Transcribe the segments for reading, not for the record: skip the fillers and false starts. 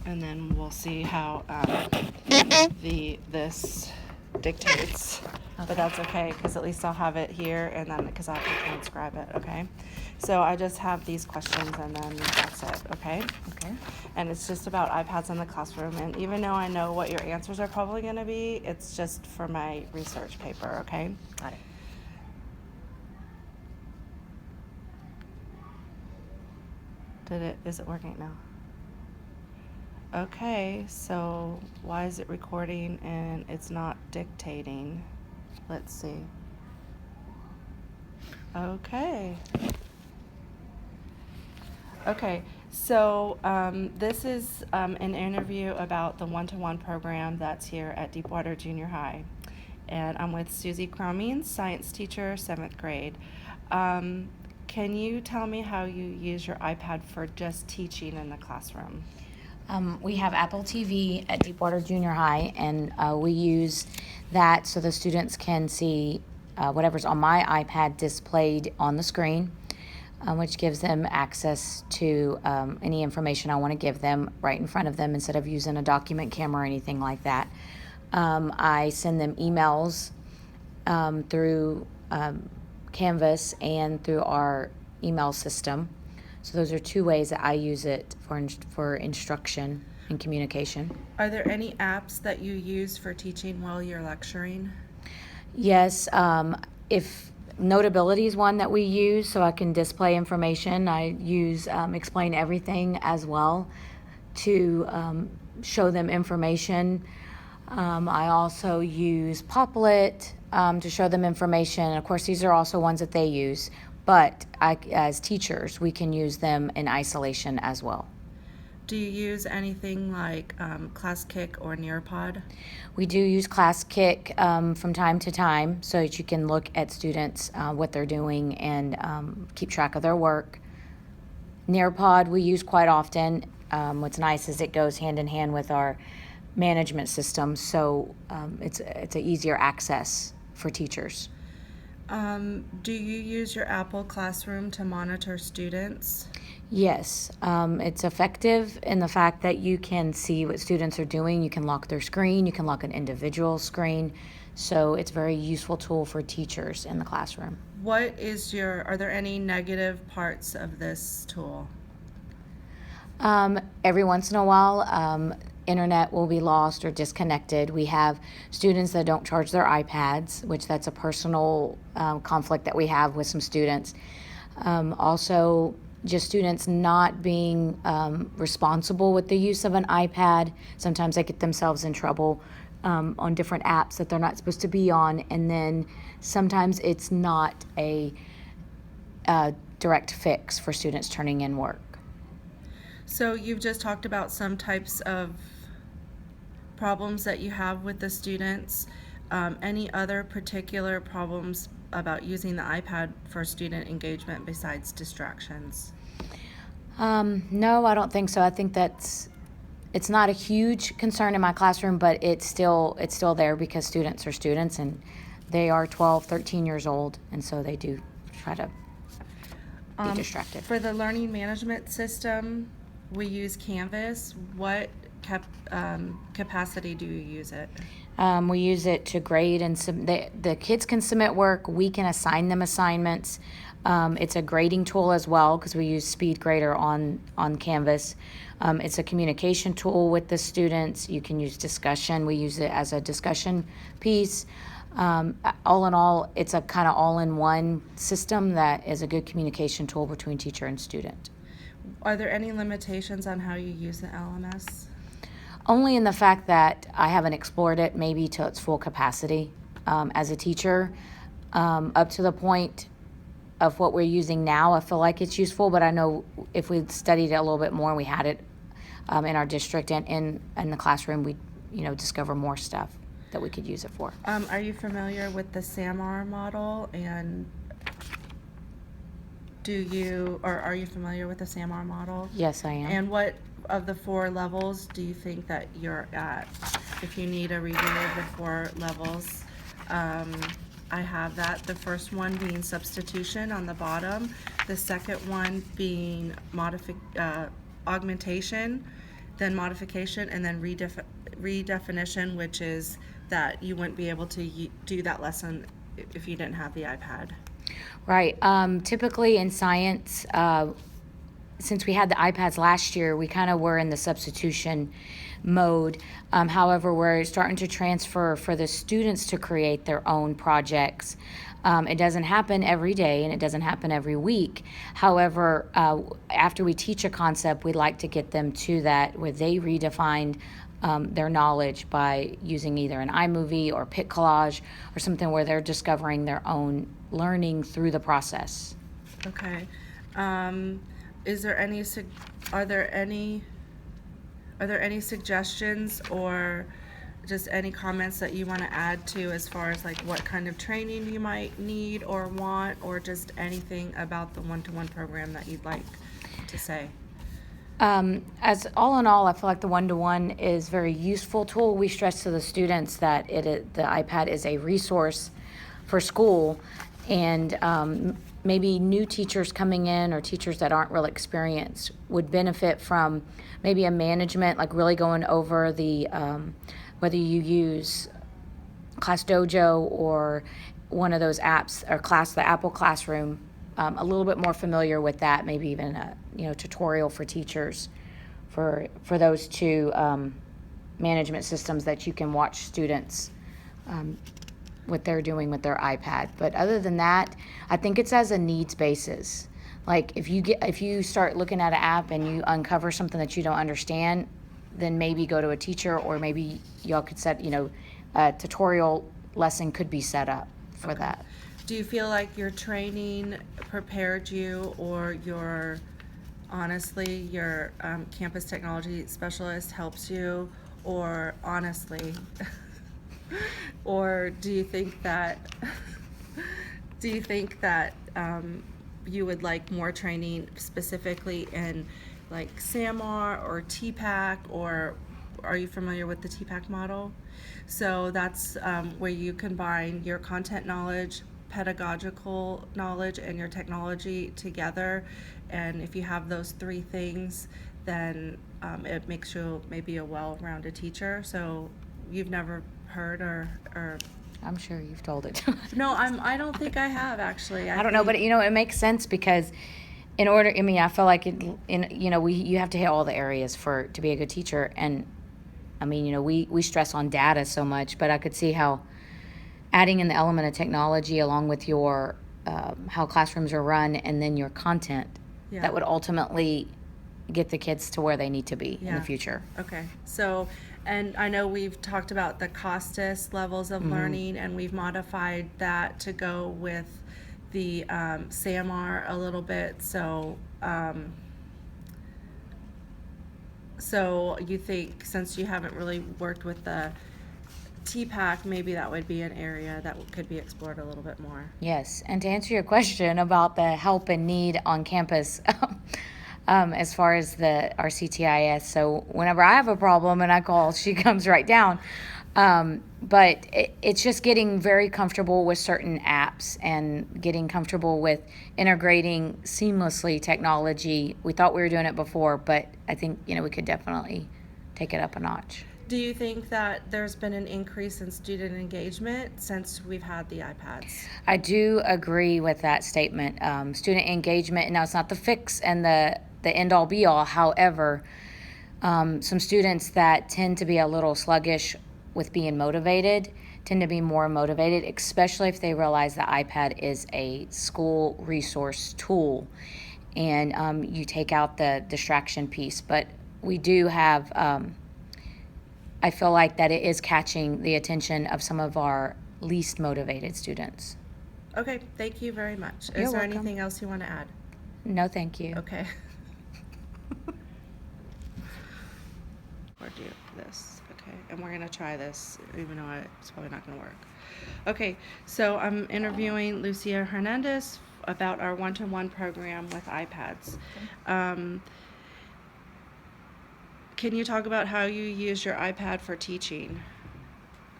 and then we'll see how this dictates. But Okay. that's okay, because at least I'll have it here, and then, because I have to transcribe it, okay? So I just have these questions, and then that's it, okay? Okay. And it's just about iPads in the classroom, and even though I know what your answers are probably gonna be, it's just for my research paper, okay? Got it. Is it working now? Okay, so why is it recording and it's not dictating? Let's see. Okay. Okay, so this is an interview about the one-to-one program that's here at Deepwater Junior High. And I'm with Susie Croming, science teacher, 7th grade. Can you tell me how you use your iPad for just teaching in the classroom? We have Apple TV at Deepwater Junior High, and we use that so the students can see whatever's on my iPad displayed on the screen, which gives them access to any information I want to give them right in front of them instead of using a document camera or anything like that. I send them emails through Canvas and through our email system. So those are two ways that I use it for instruction and communication. Are there any apps that you use for teaching while you're lecturing? Yes, if Notability is one that we use so I can display information. I use Explain Everything as well to show them information. I also use Poplet to show them information. Of course, these are also ones that they use, but as teachers, we can use them in isolation as well. Do you use anything like ClassKick or Nearpod? We do use ClassKick from time to time so that you can look at students, what they're doing, and keep track of their work. Nearpod we use quite often. What's nice is it goes hand in hand with our management system, so it's an easier access for teachers. Do you use your Apple Classroom to monitor students? Yes, it's effective in the fact that you can see what students are doing. You can lock their screen, you can lock an individual screen, so it's a very useful tool for teachers in the classroom. Are there any negative parts of this tool? Every once in a while, internet will be lost or disconnected. We have students that don't charge their iPads, which that's a personal conflict that we have with some students. Also, just students not being responsible with the use of an iPad. Sometimes they get themselves in trouble on different apps that they're not supposed to be on, and then sometimes it's not a direct fix for students turning in work. So you've just talked about some types of problems that you have with the students. Any other particular problems about using the iPad for student engagement besides distractions? No, I don't think so. I think it's not a huge concern in my classroom, but it's still there because students are students and they are 12, 13 years old, and so they do try to be distracted. For the learning management system, we use Canvas. What capacity do you use it? We use it to grade and the kids can submit work. We can assign them assignments. It's a grading tool as well because we use SpeedGrader on Canvas. It's a communication tool with the students. You can use discussion. We use it as a discussion piece. All in all, it's a kind of all-in-one system that is a good communication tool between teacher and student. Are there any limitations on how you use the LMS? Only in the fact that I haven't explored it maybe to its full capacity as a teacher. Up to the point of what we're using now, I feel like it's useful, but I know if we studied it a little bit more, we had it in our district and in the classroom, we'd discover more stuff that we could use it for. Are you familiar with the SAMR model, and are you familiar with the SAMR model? Yes, I am. And what of the 4 levels do you think that you're at? If you need a review of the 4 levels, I have that. The first one being substitution on the bottom, the second one being augmentation, then modification, and then redefinition, which is that you wouldn't be able to do that lesson if you didn't have the iPad. Right. Typically in science, since we had the iPads last year, we kind of were in the substitution mode. However, we're starting to transfer for the students to create their own projects. It doesn't happen every day and it doesn't happen every week. However, after we teach a concept, we like to get them to that where they redefined their knowledge by using either an iMovie or Pic Collage or something where they're discovering their own learning through the process. Okay. Is there any are there any suggestions or just any comments that you want to add to as far as like what kind of training you might need or want, or just anything about the one-to-one program that you'd like to say? As all in all, I feel like the one-to-one is a very useful tool. We stress to the students that the iPad is a resource for school, and maybe new teachers coming in or teachers that aren't real experienced would benefit from maybe a management, like really going over the whether you use ClassDojo or one of those apps or the Apple Classroom. A little bit more familiar with that, maybe even a tutorial for teachers for those two management systems that you can watch students what they're doing with their iPad. But other than that, I think it's as a needs basis. Like if you start looking at an app and you uncover something that you don't understand, then maybe go to a teacher, or maybe y'all could set a tutorial lesson could be set up for that. Do you feel like your training prepared you, or honestly, your campus technology specialist helps you, or honestly, or do you think that you would like more training specifically in like SAMR or TPAC, or are you familiar with the TPAC model? So that's where you combine your content knowledge, pedagogical knowledge, and your technology together. And if you have those three things, then it makes you maybe a well-rounded teacher. So you've never heard or I'm sure you've told it. No, I don't think I have actually. I don't know, but it makes sense because in order, I feel like you have to hit all the areas to be a good teacher. And we stress on data so much, but I could see how adding in the element of technology along with your how classrooms are run and then your content, that would ultimately get the kids to where they need to be in the future. Okay. So, and I know we've talked about the COSTIS levels of learning, and we've modified that to go with the SAMR a little bit. So, so you think, since you haven't really worked with the TPAC, maybe that would be an area that could be explored a little bit more. Yes, and to answer your question about the help and need on campus, as far as our CTIS, so whenever I have a problem and I call, she comes right down. But it's just getting very comfortable with certain apps and getting comfortable with integrating seamlessly technology. We thought we were doing it before, but I think we could definitely take it up a notch. Do you think that there's been an increase in student engagement since we've had the iPads? I do agree with that statement. Student engagement, now it's not the fix and the end-all be-all. However, some students that tend to be a little sluggish with being motivated tend to be more motivated, especially if they realize the iPad is a school resource tool and you take out the distraction piece. But we do have... I feel like that it is catching the attention of some of our least motivated students. Okay, thank you very much. You're Is there welcome. anything else you want to add? No, thank you. Okay. Or do this. Okay, and we're going to try this, even though it's probably not going to work. Okay, so I'm interviewing Lucia Hernandez about our one-to-one program with iPads. Can you talk about how you use your iPad for teaching?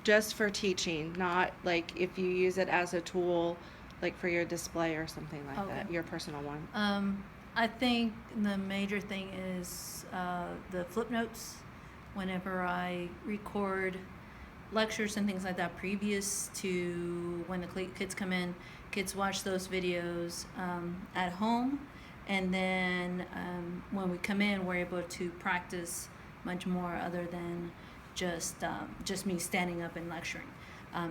Just for teaching, not like if you use it as a tool, like for your display or something like that, your personal one. I think the major thing is the flip notes. Whenever I record lectures and things like that previous to when the kids come in, kids watch those videos at home, and then when we come in, we're able to practice much more other than just me standing up and lecturing.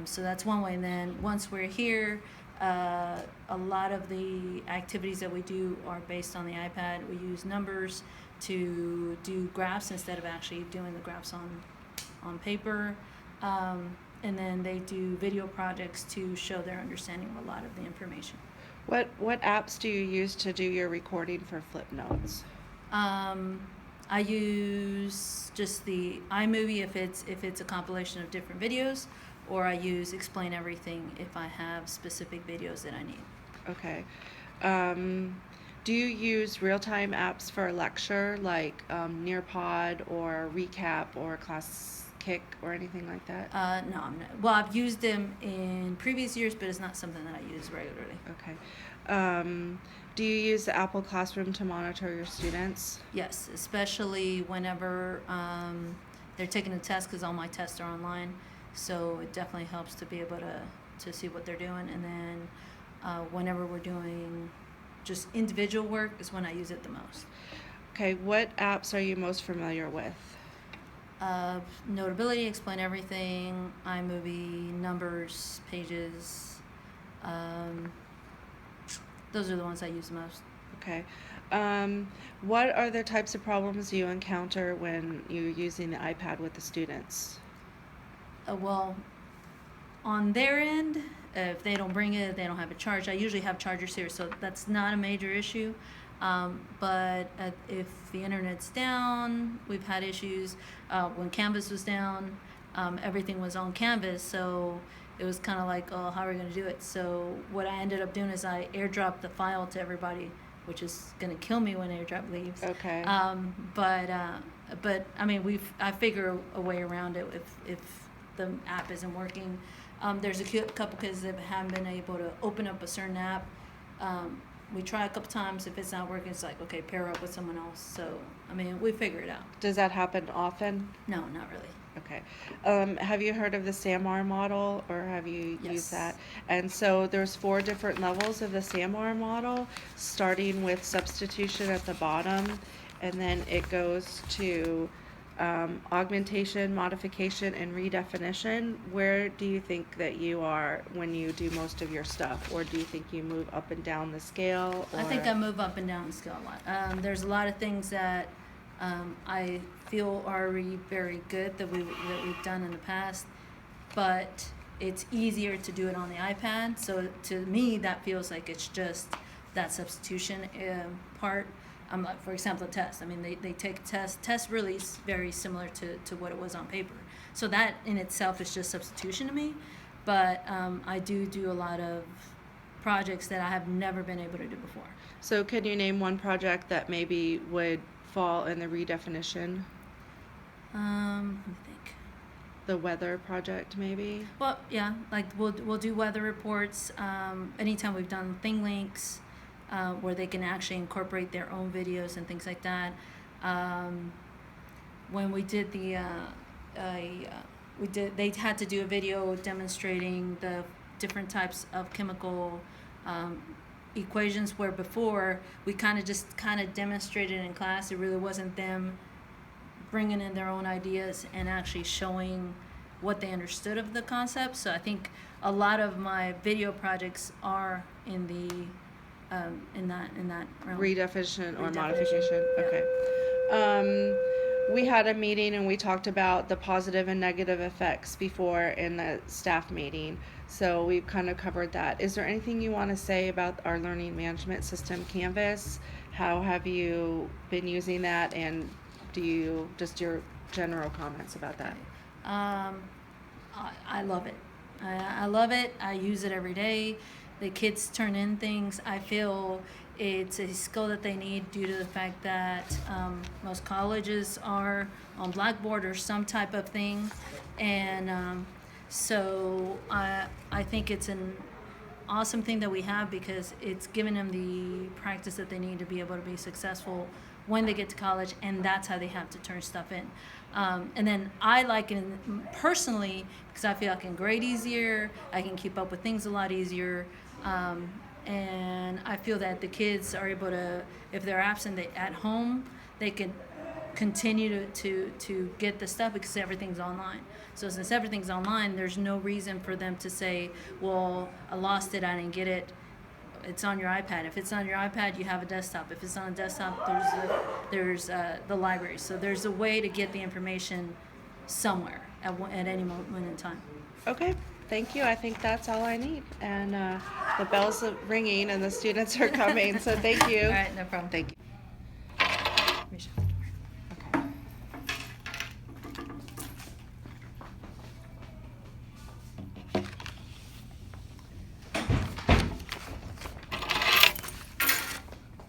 So that's one way. And then once we're here, a lot of the activities that we do are based on the iPad. We use numbers to do graphs instead of actually doing the graphs on paper. And then they do video projects to show their understanding of a lot of the information. What apps do you use to do your recording for flip notes? I use just the iMovie if it's a compilation of different videos, or I use Explain Everything if I have specific videos that I need. Okay. Do you use real-time apps for a lecture like Nearpod or Recap or ClassKick or anything like that? No, I'm not. Well, I've used them in previous years, but it's not something that I use regularly. Okay. Do you use the Apple Classroom to monitor your students? Yes, especially whenever they're taking a test, because all my tests are online. So it definitely helps to be able to see what they're doing. And then whenever we're doing just individual work is when I use it the most. Okay, what apps are you most familiar with? Notability, Explain Everything, iMovie, Numbers, Pages. Those are the ones I use the most. Okay. What are the types of problems you encounter when you're using the iPad with the students? Well, on their end, if they don't bring it, they don't have a charge. I usually have chargers here, so that's not a major issue. But if the internet's down, we've had issues. When Canvas was down, everything was on Canvas, so it was kind of like, oh, how are we going to do it? So what I ended up doing is I airdropped the file to everybody, which is going to kill me when airdrop leaves. Okay. But I mean, I figure a way around it if the app isn't working. There's a couple kids that haven't been able to open up a certain app. We try a couple times. If it's not working, it's like, okay, pair up with someone else. So, I mean, we figure it out. Does that happen often? No, not really. Okay. Have you heard of the SAMR model, or have you Yes. used that? And so there's 4 different levels of the SAMR model, starting with substitution at the bottom, and then it goes to augmentation, modification, and redefinition. Where do you think that you are when you do most of your stuff, or do you think you move up and down the scale? I think I move up and down the scale a lot. There's a lot of things that I feel are already very good that we've done in the past, but it's easier to do it on the iPad. So to me, that feels like it's just that substitution part. Like, for example, a test. I mean, they take a test. Test really is very similar to what it was on paper. So that in itself is just substitution to me. But I do a lot of projects that I have never been able to do before. So can you name one project that maybe would fall in the redefinition? Let me think. The weather project, maybe? Well, yeah, like we'll do weather reports. Anytime we've done thing links, where they can actually incorporate their own videos and things like that. When we did they had to do a video demonstrating the different types of chemical equations, where before we kind of demonstrated in class. It really wasn't them bringing in their own ideas and actually showing what they understood of the concept. So I think a lot of my video projects are in the in that realm. Redefinition or Redefinition, modification? yeah. Okay. We had a meeting and we talked about the positive and negative effects before in the staff meeting. So we've kind of covered that. Is there anything you want to say about our learning management system, Canvas? How have you been using that, and just your general comments about that? I love it. I love it. I use it every day. The kids turn in things. I feel it's a skill that they need due to the fact that most colleges are on Blackboard or some type of thing, and so I think it's awesome thing that we have because it's given them the practice that they need to be able to be successful when they get to college, and that's how they have to turn stuff in. And then I like it personally because I feel I can grade easier, I can keep up with things a lot easier, and I feel that the kids are able to, if they're absent at home, they can continue to get the stuff because everything's online. So since everything's online, there's no reason for them to say, well, I lost it, I didn't get it. It's on your iPad. If it's on your iPad, you have a desktop. If it's on a desktop, there's the library. So there's a way to get the information somewhere at any moment in time. Okay, thank you. I think that's all I need. And the bell's ringing and the students are coming, so thank you. All right, no problem. Thank you. Let me shut the door. Okay.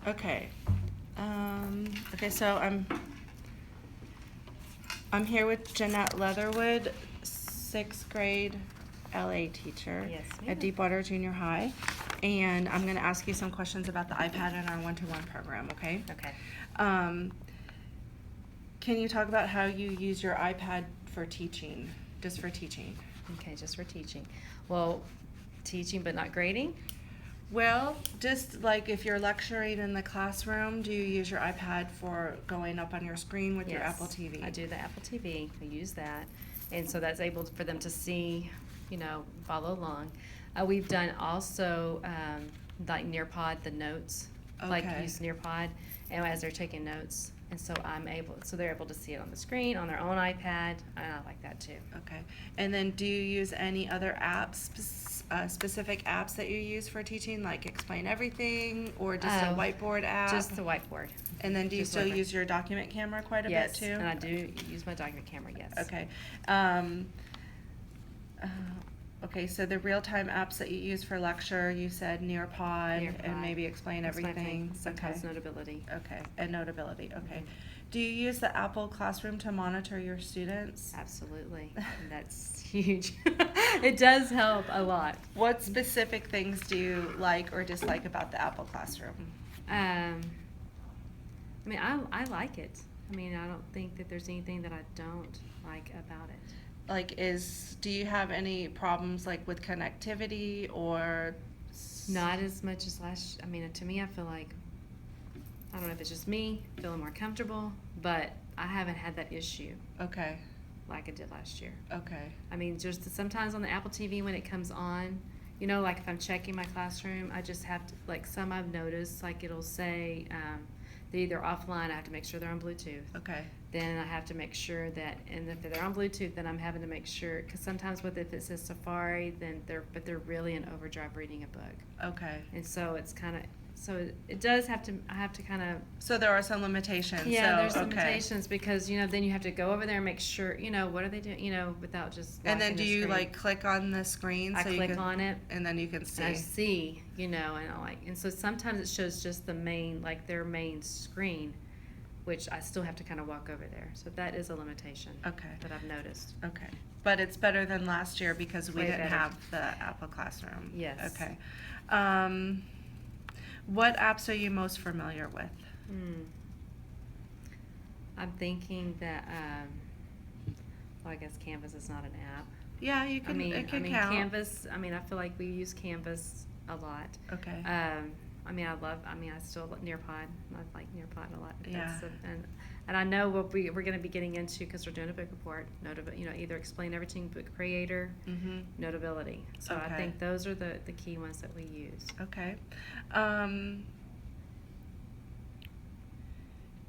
Okay. Okay, so I'm here with Jeanette Leatherwood, 6th grade LA teacher Yes, at ma'am. Deepwater Junior High. And I'm going to ask you some questions about the iPad and our one-to-one program, okay? Okay. Can you talk about how you use your iPad for teaching, just for teaching? Okay, just for teaching. Well, teaching but not grading? Well, just like if you're lecturing in the classroom, do you use your iPad for going up on your screen with your Yes, Apple TV? I do the Apple TV. I use that. And so that's able for them to see, follow along. We've done also like Nearpod, the notes, like Okay. use Nearpod, and as they're taking notes. And so they're able to see it on the screen, on their own iPad, and I like that too. Okay. And then do you use any other apps, specific apps that you use for teaching, like Explain Everything or just a whiteboard app? Just the whiteboard. And then do you just still whiteboard. use your document camera quite a Yes, bit too? and I do use my document camera, yes. Okay. Okay, so the real-time apps that you use for lecture, you said Nearpod and Nearpod. maybe Explain That's my Everything. thing. Sometimes Notability. Okay, and Notability, okay. Mhm. Do you use the Apple Classroom to monitor your students? Absolutely. And that's huge. It does help a lot. What specific things do you like or dislike about the Apple Classroom? I like it. I don't think that there's anything that I don't like about it. Do you have any problems like with connectivity or? Not as much as to me, I feel like, I don't know if it's just me feeling more comfortable, but I haven't had that issue Okay, like I did last year. okay, Just sometimes on the Apple TV when it comes on, like if I'm checking my classroom, I just have to, like some I've noticed, like it'll say they're either offline, I have to make sure they're on Bluetooth. okay, Then I have to make sure that, and if they're on Bluetooth, then I'm having to make sure, because sometimes if it says Safari, then they're really in overdrive reading a book. okay. And so it's kind of, so it does have to, I have to kind of, So there are some limitations, yeah, there's okay. limitations because, then you have to go over there and make sure, what are they doing, without just And then locking do the you screen. like click on the screen? I so you click can, on it. and then you can see. I see, and and so sometimes it shows just the main, like their main screen, which I still have to kind of walk over there. So that is a limitation Okay. that I've noticed. Okay, but it's better than last year because we Way didn't better. have the Apple Classroom. Yes. Okay. What apps are you most familiar with? I'm thinking that, well, I guess Canvas is not an app. Yeah, you can. It can count. Canvas, I feel like we use Canvas a lot. Okay. I still like Nearpod. I like Nearpod a lot. Yeah. And I know we're going to be getting into, because we're doing a book report, either Explain Everything, Book Creator, Mm-hmm. Notability. So I Okay. think those are the key ones that we use. Okay.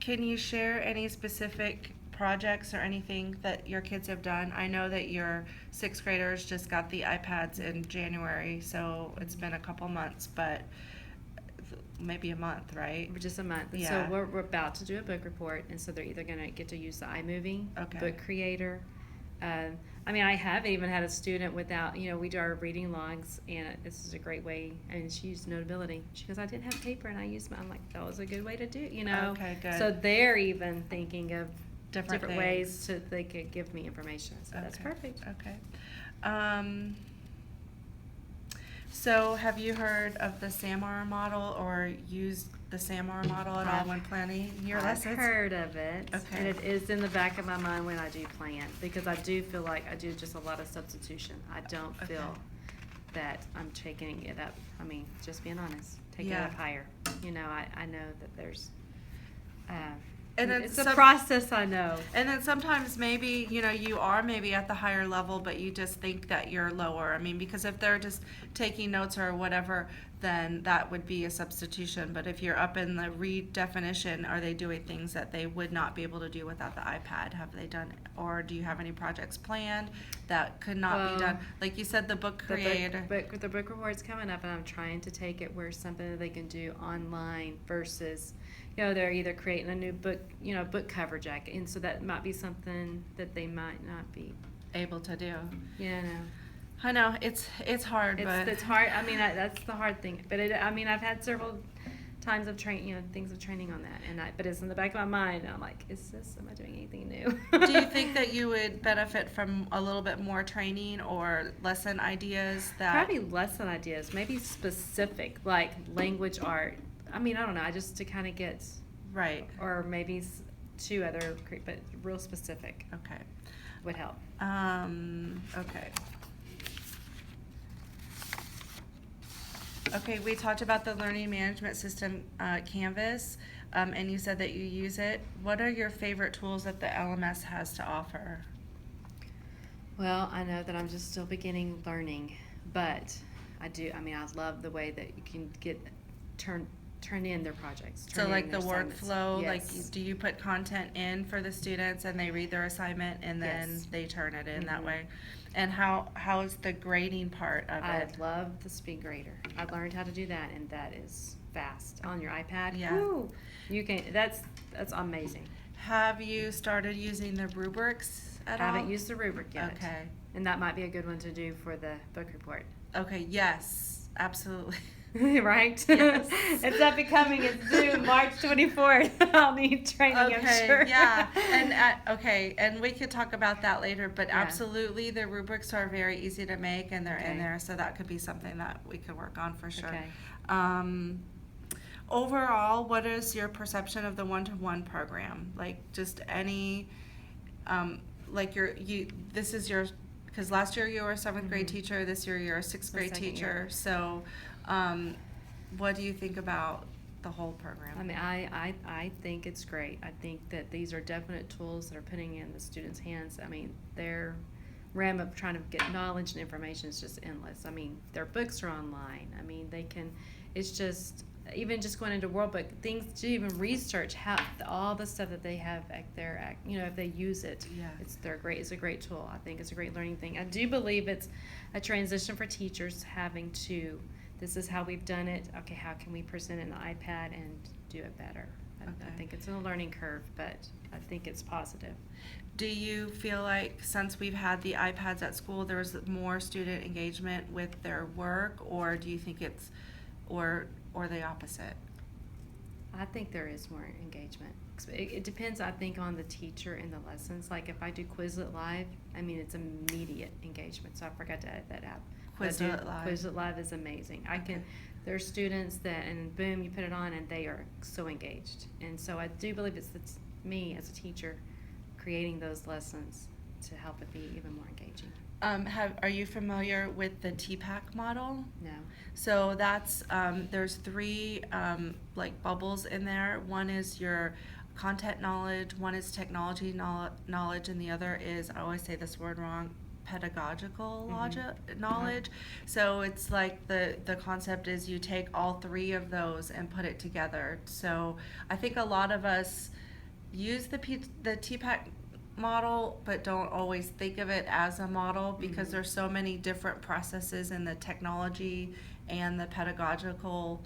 Can you share any specific projects or anything that your kids have done? I know that your 6th graders just got the iPads in January, so it's been a couple months, but maybe a month, right? For just a month. And Yeah. so we're about to do a book report, and so they're either going to get to use the iMovie, Okay. Book Creator. I have even had a student without, we do our reading logs, and this is a great way. She used Notability. She goes, I didn't have paper, and I used I'm like, that was a good way to do, Okay, good. So they're even thinking of Different different ways so they could give me information. So that's Okay. perfect. Okay. So have you heard of the SAMR model or used the SAMR model at all when planning your I've lessons? heard of it, Okay. and it is in the back of my mind when I do plan, because I do feel like I do just a lot of substitution. I don't feel Okay. that I'm taking it up, I mean, just being honest, taking it Yeah. up higher. You know, I know that there's, And then it's a some- process, I know. And then sometimes maybe, you are maybe at the higher level, but you just think that you're lower. I mean, because if they're just taking notes or whatever, then that would be a substitution. But if you're up in the read definition, are they doing things that they would not be able to do without the iPad? Have they done, or do you have any projects planned that could not be Well, done? Like you said, the book creator. The book reward's coming up, and I'm trying to take it where something that they can do online versus, they're either creating a new book, book cover jacket, and so that might be something that they might not be, Able to do. no. I know, it's hard, but. It's hard. I mean, that's the hard thing. But I've had several times of things of training on that, but it's in the back of my mind. And I'm like, am I doing anything new? Do you think that you would benefit from a little bit more training or lesson ideas that? Probably lesson ideas, maybe specific, like language art. I mean, I don't know. Just to kind of get, Right, or maybe two other, but real specific okay. would help. Okay. Okay, we talked about the learning management system, Canvas, and you said that you use it. What are your favorite tools that the LMS has to offer? Well, I know that I'm just still beginning learning, but I love the way that you can turn in their projects. So turn like in the their assignments. workflow, Yes. do you put content in for the students and they read their assignment and then Yes. they turn it in that Mhm. way? And how is the grading part of I it? love the speed grader. I learned how to do that, and that is fast on your iPad. Yeah. Woo! You can. That's amazing. Have you started using the rubrics at all? Haven't used the rubric yet. Okay. And that might be a good one to do for the book report. Okay, yes, absolutely. Right? Yes. It's up and coming. It's due March 24th. I'll need training, I'm sure. Yeah, and we could talk about that later, but Yeah. absolutely, the rubrics are very easy to make and they're in Okay. there, so that could be something that we could work on for sure. Okay. Overall, what is your perception of the one-to-one program? Like, just any, this is your, because last year you were a seventh grade Mhm. teacher, this year you're a sixth The grade second teacher, year. so, what do you think about the whole program? I mean, I think it's great. I think that these are definite tools that are putting in the students' hands. I mean, their realm of trying to get knowledge and information is just endless. I mean, their books are online. I mean, it's just, even just going into World Book, things to even research how, all the stuff that they have at their, if they use it. Yeah. It's a great tool. I think it's a great learning thing. I do believe it's a transition for teachers having to, this is how we've done it. Okay, how can we present it in the iPad and do it better? I Okay. think it's a learning curve, but I think it's positive. Do you feel like since we've had the iPads at school, there's more student engagement with their work, or do you think it's, or the opposite? I think there is more engagement. It depends, I think, on the teacher and the lessons. Like if I do Quizlet Live, I mean, it's immediate engagement. So I forgot to add that out. Quizlet Live. Quizlet Live is amazing. Okay. There's students that, and boom, you put it on and they are so engaged. And so I do believe it's me as a teacher creating those lessons to help it be even more engaging. Are you familiar with the TPAC model? No. So that's, there's three, bubbles in there. One is your content knowledge, one is technology knowledge, and the other is, I always say this word wrong, pedagogical knowledge. So it's like the concept is you take all three of those and put it together. So I think a lot of us use the TPAC model but don't always think of it as a model because there's so many different processes in the technology and the pedagogical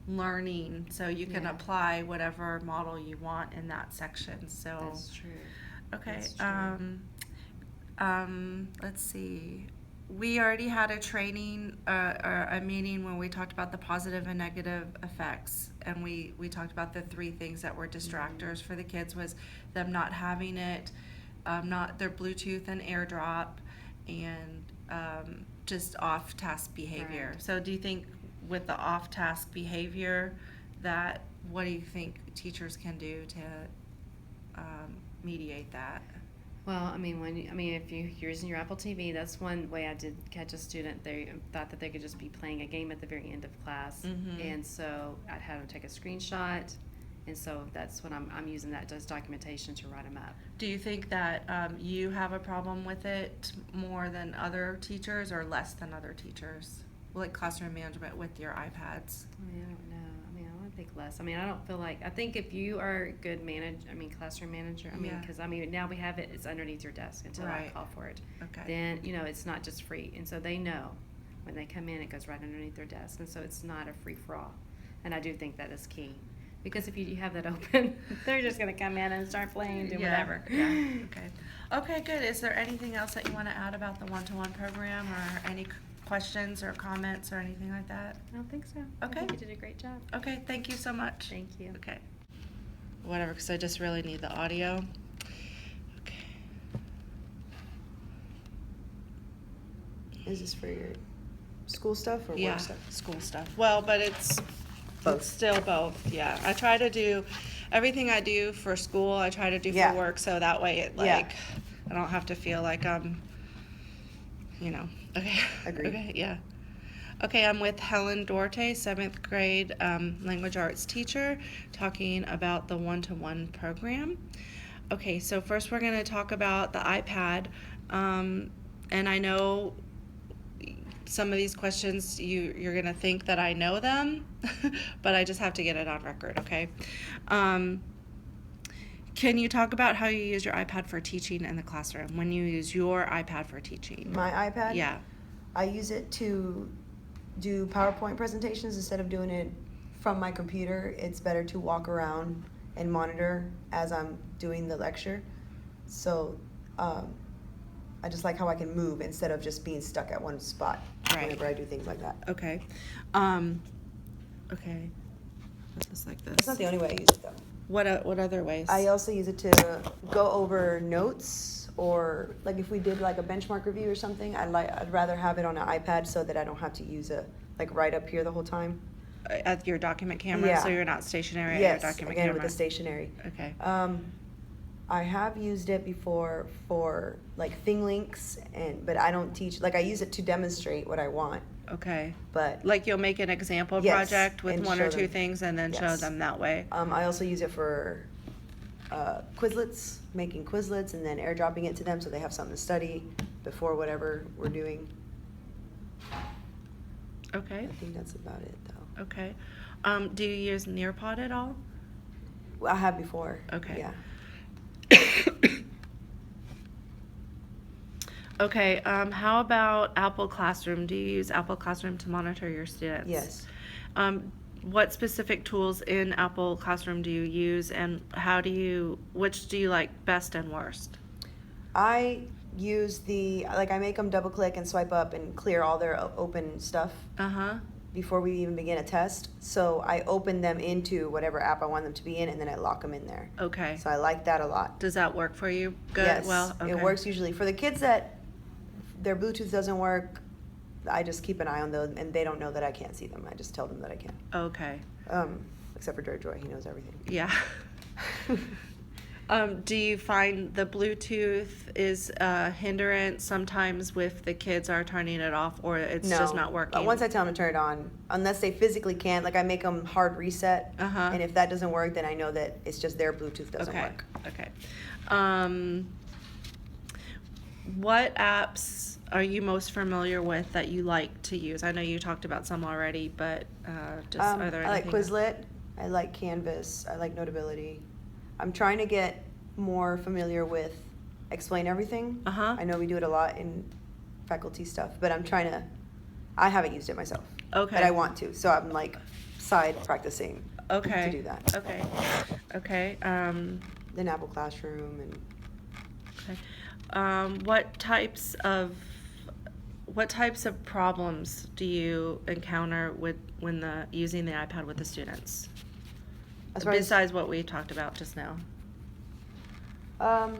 learning, so you can Yeah. apply whatever model you want in that section. So That's true. okay, That's true. let's see. We already had a training, or a meeting when we talked about the positive and negative effects, and we talked about the three things that were distractors for the kids was them not having it, not their Bluetooth and AirDrop, and just off-task behavior. Right. So do you think with the off-task behavior that, what do you think teachers can do to mediate that? Well, I mean, if you're using your Apple TV, that's one way I did catch a student. They thought that they could just be playing a game at the very end of class, and so I'd have them take a screenshot, and so that's what I'm using that as documentation to write them up. Do you think that you have a problem with it more than other teachers or less than other teachers? Like classroom management with your iPads? I mean, I don't know. I mean, I would think less. I mean, I don't feel like, I think if you are a good classroom manager, Yeah. because now we have it's underneath your desk until I Right. call for it. Okay. Then, it's not just free. And so they know when they come in, it goes right underneath their desk. And so it's not a free for all. And I do think that is key. Because if you have that open, they're just going to come in and start playing and do whatever. Yeah, okay. Okay, good. Is there anything else that you want to add about the one-to-one program, or any questions or comments or anything like that? I don't think so. Okay. I think you did a great job. Okay, thank you so much. Thank you. Okay. Whatever, because I just really need the audio. Okay. Is this for your school stuff or Yeah, work stuff? school stuff. Well, but it's Both. It's still both, yeah. I try to do, everything I do for school, I try to do Yeah. for work, so that way it Yeah. like, I don't have to feel like I'm, okay. Agreed. Okay, yeah. Okay, I'm with Helen Duarte, 7th grade language arts teacher, talking about the one-to-one program. Okay, so first we're gonna talk about the iPad. And I know some of these questions you're gonna think that I know them, but I just have to get it on record, okay? Can you talk about how you use your iPad for teaching in the classroom, when you use your iPad for teaching? My iPad? Yeah, I use it to do PowerPoint presentations instead of doing it from my computer. It's better to walk around and monitor as I'm doing the lecture. So I just like how I can move instead of just being stuck at one spot Right. whenever I do things like that. okay. Okay. Just like this. That's not the only way I use it though. What other ways? I also use it to go over notes, or like if we did like a benchmark review or something, I'd rather have it on an iPad so that I don't have to use a right up here the whole time. At your document camera, Yeah. so you're not stationary at Yes, your document again camera? with the stationary. Okay. I have used it before for like thing links, but I don't teach. Like I use it to demonstrate what I want, Okay. but Like you'll make an example Yes, project with and one or show two them. things and then show Yes. them that way? I also use it for Quizlets, making Quizlets and then airdropping it to them so they have something to study before whatever we're doing. Okay, I think that's about it though. okay. Do you use Nearpod at all? Well, I have before. Okay. Yeah. Okay, how about Apple Classroom? Do you use Apple Classroom to monitor your students? Yes. What specific tools in Apple Classroom do you use, and which do you like best and worst? I use I make them double click and swipe up and clear all their open stuff Uh-huh, before we even begin a test. So I open them into whatever app I want them to be in and then I lock them in there. okay. So I like that a lot. Does that work for you? Good, Yes, well, okay. it works usually. For the kids that their Bluetooth doesn't work, I just keep an eye on those and they don't know that I can't see them. I just tell them that I can. Okay, Except for Dirt Joy, he knows everything. yeah. Do you find the Bluetooth is a hindrance sometimes if the kids are turning it off, or it's just not working? Once I tell them to turn it on, unless they physically can't, like I make them hard reset. Uh-huh. And if that doesn't work, then I know that it's just their Bluetooth doesn't Okay, work. okay. What apps are you most familiar with that you like to use? I know you talked about some already, but are there I like anything? Quizlet. I like Canvas. I like Notability. I'm trying to get more familiar with Explain Everything. Uh-huh. I know we do it a lot in faculty stuff, but I haven't used it myself. Okay. But I want to, so I'm like side practicing Okay. to do that. Okay. Okay. Then Apple Classroom and Okay. What types of problems do you encounter when using the iPad with the students? as far as Besides what we talked about just now. I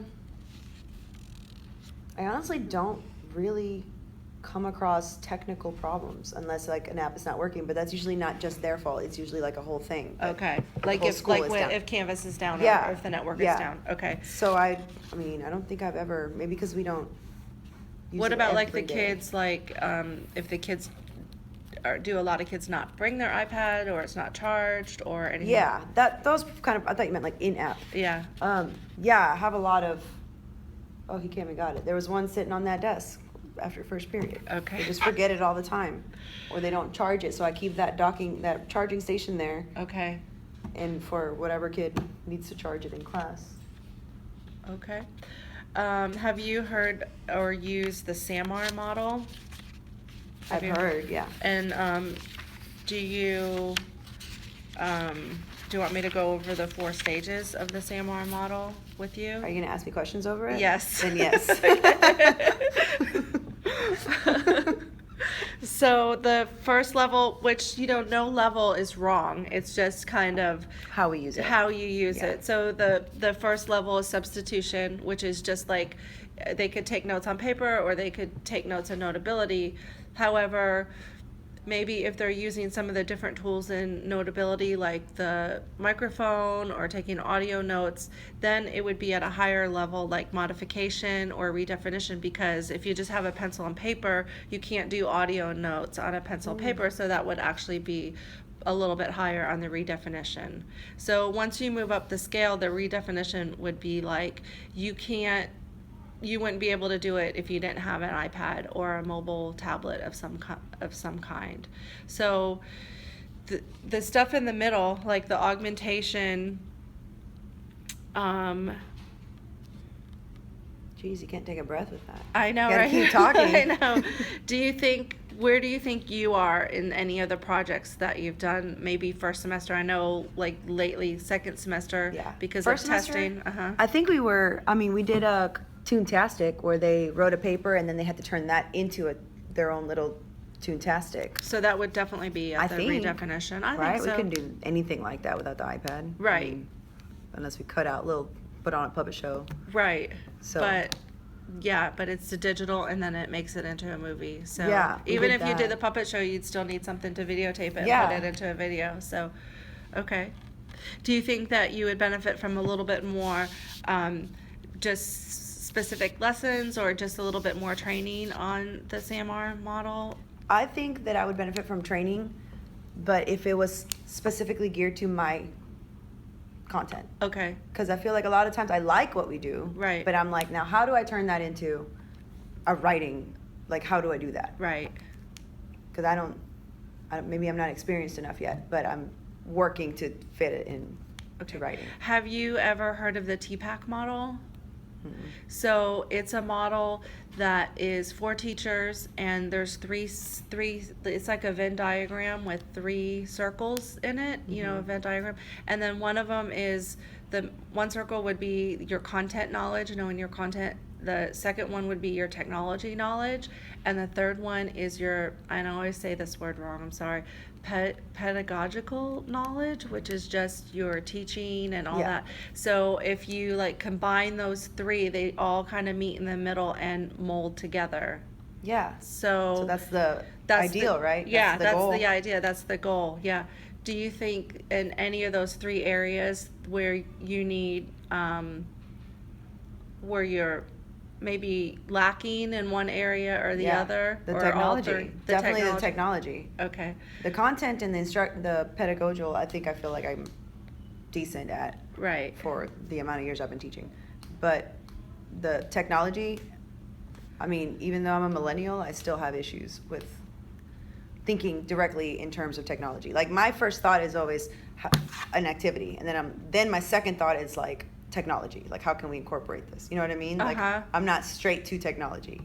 honestly don't really come across technical problems unless like an app is not working, but that's usually not just their fault. It's usually like a whole thing. that Okay, the like whole if, school like is when, down. if Canvas is down Yeah. or if the network Yeah. is down, okay. So I mean, I don't think I've ever, maybe because we don't use What it about like the every day. kids, like, if the kids, do a lot of kids not bring their iPad or it's not charged or anything? Yeah, those kind of, I thought you meant like in-app. Yeah, Yeah, I have a lot of, oh, he came and got it. There was one sitting on that desk after first period. Okay. They just forget it all the time, or they don't charge it, so I keep that charging station there, okay, and for whatever kid needs to charge it in class. okay. Have you heard or used the SAMR model? Have I've you- heard, yeah. And, do you want me to go over the 4 stages of the SAMR model with you? Are you gonna ask me questions over it? Yes. Then yes. So the first level, which, no level is wrong. It's just kind of How we use it. how you use Yeah. it. So the first level is substitution, which is just like they could take notes on paper or they could take notes in Notability. However, maybe if they're using some of the different tools in Notability, like the microphone or taking audio notes, then it would be at a higher level, like modification or redefinition, because if you just have a pencil and paper, you can't do audio notes on a pencil and paper, so that would actually be a little bit higher on the redefinition. So once you move up the scale, the redefinition would be like you wouldn't be able to do it if you didn't have an iPad or a mobile tablet of some kind. So the stuff in the middle, like the augmentation, Jeez, you can't take a breath with that. I know, Gotta right? keep talking. I know. Where do you think you are in any of the projects that you've done? Maybe first semester. I know, like lately, second semester, Yeah. because First of semester, testing. I think we did a Toontastic where they wrote a paper and then they had to turn that into their own little Toontastic. So that would definitely be I at the think, redefinition. I right? think so. We couldn't do anything like that without the iPad. I Right. mean, unless we put on a puppet show. Right. So- But it's a digital and then it makes it into a movie. So Yeah, we even did if you did that. the puppet show, you'd still need something to videotape it and Yeah. put it into a video. So, okay. Do you think that you would benefit from a little bit more just specific lessons or just a little bit more training on the SAMR model? I think that I would benefit from training, but if it was specifically geared to my content. Okay. Because I feel like a lot of times I like what we do. Right. But I'm like, now how do I turn that into a writing? Like, how do I do that? Right. Because maybe I'm not experienced enough yet, but I'm working to fit it in to writing. Have you ever heard of the TPAC model? So it's a model that is for teachers, and there's three. It's like a Venn diagram with 3 circles in it. A Venn diagram, and then one of them is the one circle would be your content knowledge, knowing your content. The second one would be your technology knowledge, and the third one is your, I always say this word wrong, I'm sorry, pedagogical knowledge, which is just your teaching and all Yeah. that. So if you like combine those 3, they all kind of meet in the middle and mold together. Yeah. So So that's the that's ideal, the, right? Yeah, that's goal. the idea. That's the goal. Yeah. Do you think in any of those 3 areas where you need, where you're maybe lacking in one area or the Yeah. other? The or all technology. 3? Definitely the technology. Okay. The content and the pedagogical, I feel like I'm decent at Right. for the amount of years I've been teaching. But the technology, even though I'm a millennial, I still have issues with thinking directly in terms of technology. Like my first thought is always an activity, and then my second thought is like technology. Like how can we incorporate this? You know what I mean? Like Uh-huh. I'm not straight to technology.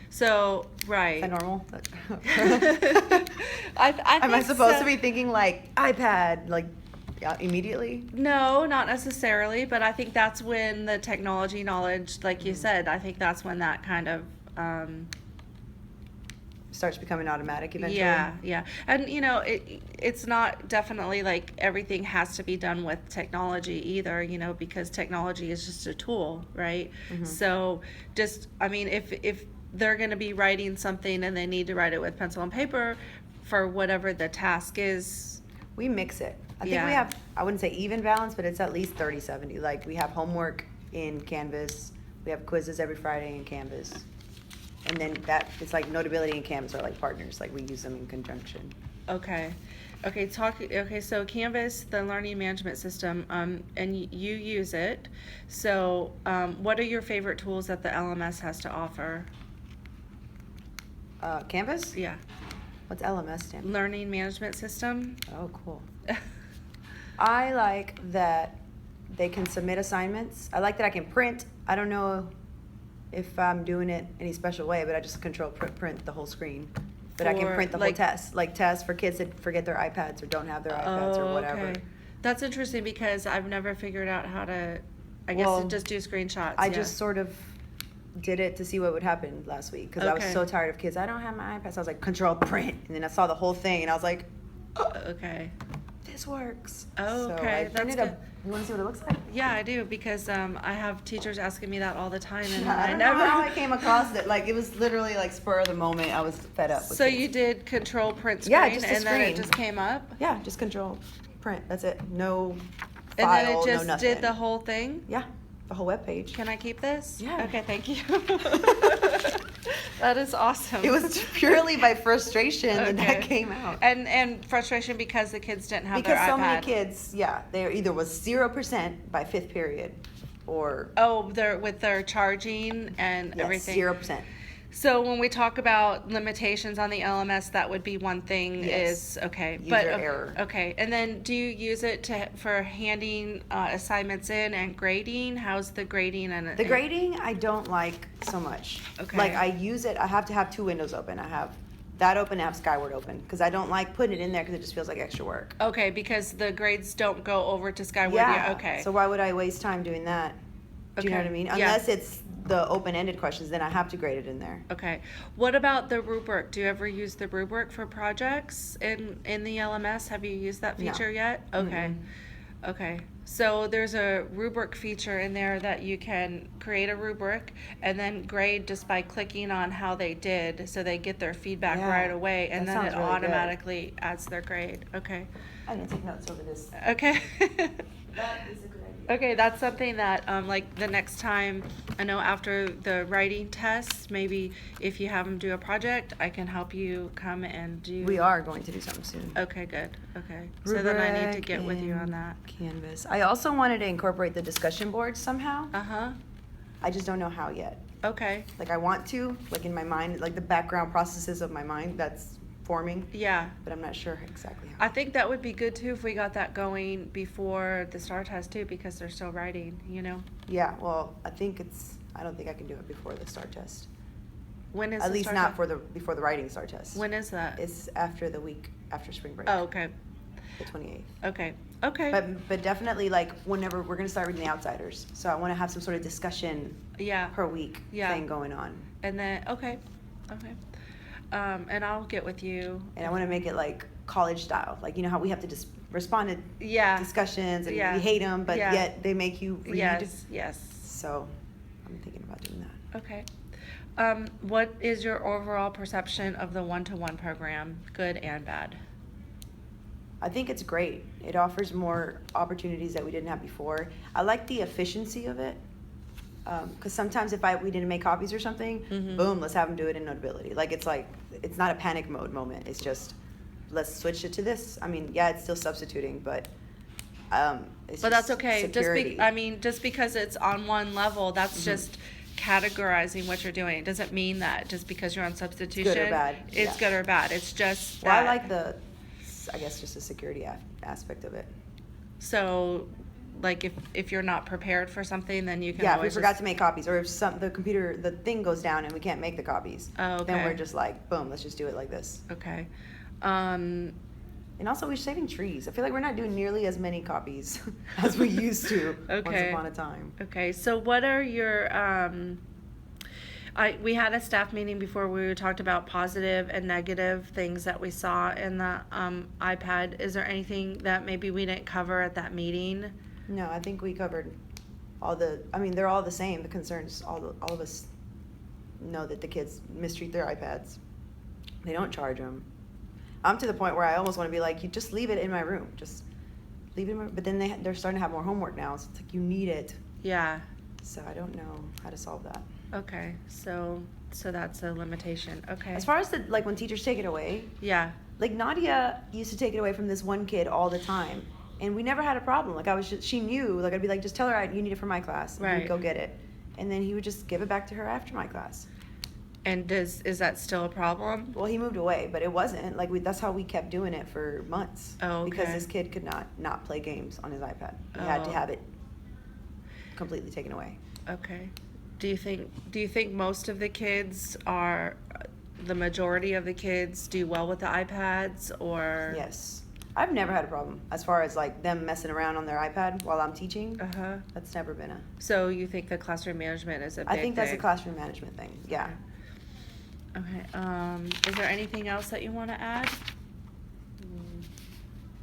So, right. Is that normal? I Am I think supposed so. to be thinking like iPad, like immediately? No, not necessarily, but I think that's when the technology knowledge, like you said, I think that's when that kind of, Starts becoming automatic eventually. yeah. And, it's not definitely like everything has to be done with technology either, because technology is just a tool, right? So just, if they're going to be writing something and they need to write it with pencil and paper for whatever the task is. We mix it. I think Yeah. we have, I wouldn't say even balance, but it's at least 30-70. Like, we have homework in Canvas. We have quizzes every Friday in Canvas. And then it's like Notability and Canvas are like partners. Like, we use them in conjunction. Okay. So Canvas, the learning management system, and you use it. So, what are your favorite tools that the LMS has to offer? Canvas? Yeah. What's LMS stand for? Learning management system. Oh, cool. I like that they can submit assignments. I like that I can print. I don't know if I'm doing it any special way, but I just control print the whole screen. But I can For, print the like- whole test, like tests for kids that forget their iPads or don't have their iPads or whatever. Okay. That's interesting because I've never figured out how to, I guess, Well, to just do screenshots. I yeah. just sort of did it to see what would happen last week because I was Okay. so tired of kids. I don't have my iPad, so I was like, control print, and then I saw the whole thing, and I was like, Okay. this works. Oh, So okay, I that's printed good. You want to see what it looks like? Yeah, I do because I have teachers asking me that all the time, and I I don't never. know how I came across it. Like, it was literally like spur of the moment. I was fed up. With So kids. you did control print screen, Yeah, just a and then it screen. just came up, Yeah, just control print. That's it. No and file, then it no just nothing. did the whole thing. Yeah, the whole web page. Can I keep this? Yeah. Okay, thank you. That is awesome. It was purely by frustration that Okay. came out. and frustration because the kids didn't have Because their so iPad. many kids, yeah, they either was 0% by 5th period, or Oh, they're with their charging and yes, everything. 0%. So when we talk about limitations on the LMS, that would be one thing. Yes. Is okay, User but error. okay. And then do you use it for handing assignments in and grading? How's the grading and The grading I don't like so much. Okay. Like, I use it. I have to have 2 windows open. I have that open. I have Skyward open because I don't like putting it in there because it just feels like extra work. Okay, because the grades don't go over to Skyward. Yeah. Okay. So why would I waste time doing that? Do you know Okay. what I mean? Yeah. Unless it's the open-ended questions, then I have to grade it in there. Okay. What about the rubric? Do you ever use the rubric for projects in the LMS? Have you used that No. feature yet? Okay. Okay. So there's a rubric feature in there that you can create a rubric and then grade just by clicking on how they did, so they get their feedback Yeah, right away, and that then it sounds really good. automatically adds their grade. Okay. I didn't take notes over this. Okay. That is a good idea. Okay, that's something that, like, the next time, I know after the writing test, maybe if you have them do a project, I can help you come and do. We are going to do something soon. Okay, good, okay. So then I need to Rubric get with you on in that. Canvas. I also wanted to incorporate the discussion board somehow. Uh-huh, I just don't know how yet. okay, Like, I want to, like, in my mind, like the background processes of my mind that's forming, yeah. but I'm not sure exactly how. I think that would be good too if we got that going before the STAR test too, because they're still writing, you know? Yeah, well, I don't think I can do it before the STAR test. When is At the least STAR not test? before the writing STAR test. When is that? It's after the week after spring break. Oh, okay, The 28th. okay, okay. But definitely, like, whenever we're gonna start reading The Outsiders, so I want to have some sort of discussion Yeah, per week Yeah. thing going on, and then, okay. And I'll get with you. and I want to make it like college style, like, you know how we have to just respond to Yeah. discussions and Yeah. we hate them, but Yeah. yet they make you read. Yes, yes. So I'm thinking about doing that. Okay. What is your overall perception of the one-to-one program, good and bad? I think it's great. It offers more opportunities that we didn't have before. I like the efficiency of it. Because sometimes if we didn't make copies or something, Mhm. boom, let's have them do it in Notability. Like, it's not a panic mode moment. It's just, let's switch it to this. I mean, yeah, it's still substituting, but it's But that's just okay. security. Just because it's on one level, that's just categorizing what you're doing. It doesn't mean that just because you're on substitution, bad, it's yeah. good or bad. It's just Well, I that. like I guess, just the security aspect of it. So, like, if you're not prepared for something, then you can Yeah, if we always forgot just- to make copies, or if the thing goes down and we can't make the copies, Oh, then okay. we're just like, boom, let's just do it like this. Okay. And also, we're saving trees. I feel like we're not doing nearly as many copies as we used to once Okay. upon a time. Okay, so what are your, we had a staff meeting before where we talked about positive and negative things that we saw in the iPad. Is there anything that maybe we didn't cover at that meeting? No, I think we covered they're all the same, the concerns all of us know that the kids mistreat their iPads. They don't charge them. I'm to the point where I almost want to be like, you just leave it in my room. Just leave it in my, but then they're starting to have more homework now. So it's like, you need it. Yeah. So I don't know how to solve that. Okay. So that's a limitation. Okay. As far as the, like when teachers take it away, Yeah. like Nadia used to take it away from this one kid all the time. And we never had a problem. Like she knew, like I'd be like, just tell her you need it for my class. And Right. he'd go get it. And then he would just give it back to her after my class. And is that still a problem? Well, he moved away, but it wasn't. Like that's how we kept doing it for months. Oh, okay. Because this kid could not play games on his iPad. He had to Oh. have it completely taken away. Okay. Do you think most of the kids the majority of the kids do well with the iPads, or? Yes. I've never had a problem as far as like them messing around on their iPad while I'm teaching. Uh-huh. That's never been a. So you think the classroom management is a big I think that's a thing? classroom management thing. Yeah. Okay. Is there anything else that you want to add?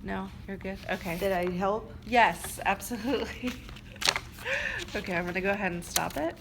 No, you're good. Okay. Did I help? Yes, absolutely. Okay, I'm gonna go ahead and stop it.